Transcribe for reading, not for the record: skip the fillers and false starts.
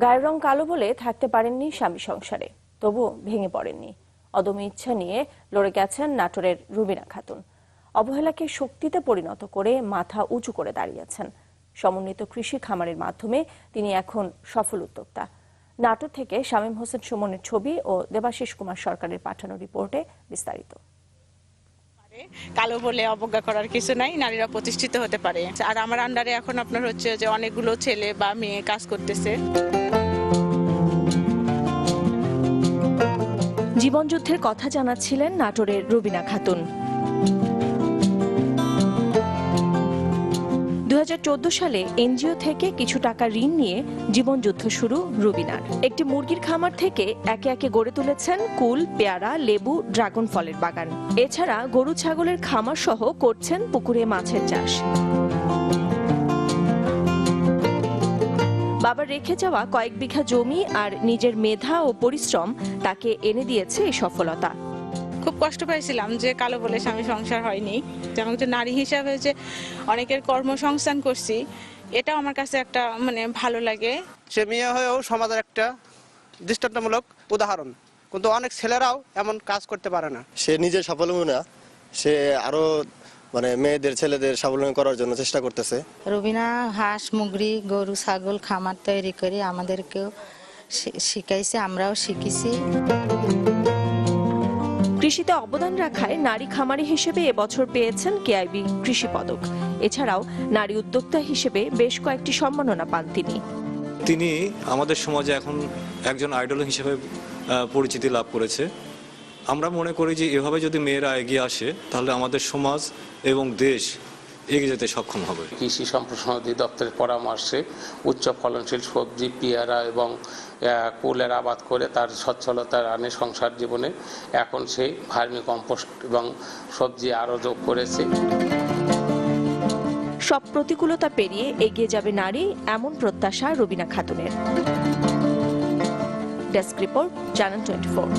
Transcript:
গায়ের রং কালো বলে থাকতে পারেননি স্বামী সংসারে, তবু ভেঙে পড়েননি। অদম্য ইচ্ছা নিয়ে লড়ে গেছেন নাটোরের রুবিনা খাতুন। অবহেলাকে শক্তিতে পরিণত করে মাথা উঁচু করে দাঁড়িয়েছেন। সমন্বিত কৃষি খামারের মাধ্যমে তিনি এখন সফল উদ্যোক্তা। নাটোর থেকে শামীম হোসেন সুমনের ছবি ও দেবাশিস কুমার সরকারের পাঠানো রিপোর্টে বিস্তারিত। কালো বলে অবজ্ঞা করার কিছু নাই, নারীরা প্রতিষ্ঠিত হতে পারে। আর আমার আন্ডারে এখন আপনার হচ্ছে যে অনেকগুলো ছেলে বা মেয়ে কাজ করতেছে। জীবনযুদ্ধের কথা জানাচ্ছিলেন নাটোরের রুবিনা খাতুন। 2014 সালে এনজিও থেকে কিছু টাকা ঋণ নিয়ে জীবনযুদ্ধ শুরু রুবিনার। একটি মুরগির খামার থেকে একে একে গড়ে তুলেছেন কুল, পেয়ারা, লেবু, ড্রাগন ফলের বাগান। এছাড়া গরু ছাগলের খামার সহ করছেন পুকুরে মাছের চাষ। বাবার রেখে যাওয়া কয়েক বিঘা জমি আর নিজের মেধা ও পরিশ্রম তাকে এনে দিয়েছে এই সফলতা। খুব কষ্ট পাইছিলাম যে কালো বলে স্বামী সংসার হয়নি। যেমন যে নারী হিসাবে যে অনেকের কর্মসংস্থান করছি, এটাও আমার কাছে একটা ভালো লাগে। সে মেয়ে হয়েও সমাজের একটা দৃষ্টান্তমূলক উদাহরণ, কিন্তু অনেক ছেলেরাও এমন কাজ করতে পারে না। সে নিজে স্বাবলম্বী না, সে আরো মেয়েদের ছেলেদের স্বাবলম্বী করার জন্য চেষ্টা করতেছে। রুবিনা হাঁস, মুরগি, গরু, ছাগল খামার তৈরি করে আমাদেরকেও শিখাইছে, আমরাও শিখেছি। কৃষিতে অবদান রাখায় নারী খামারি হিসেবে এবছর পেয়েছেন কেআইবি কৃষি পদক। এছাড়াও নারী উদ্যোক্তা হিসেবে বেশ কয়েকটি সম্মাননা পান তিনি। তিনি আমাদের সমাজে এখন একজন আইডল হিসেবে পরিচিতি লাভ করেছে। আমরা মনে করি যে এভাবে যদি মেয়েরা এগিয়ে আসে তাহলে আমাদের সমাজ এবং দেশ এগিয়ে যেতে সক্ষম হবে। কৃষি সম্প্রসারণ অধিদপ্তরের পরামর্শে উচ্চ ফলনশীল সবজি, পেয়ারা এবং কুলের আবাদ করে তার সচ্ছলতা আনে সংসার জীবনে। এখন সে ভার্মি কম্পোস্ট এবং সবজি আরও যোগ করেছে। সব প্রতিকূলতা পেরিয়ে এগিয়ে যাবে নারী, এমন প্রত্যাশা রুবিনা খাতুনের। Desk report, channel 24।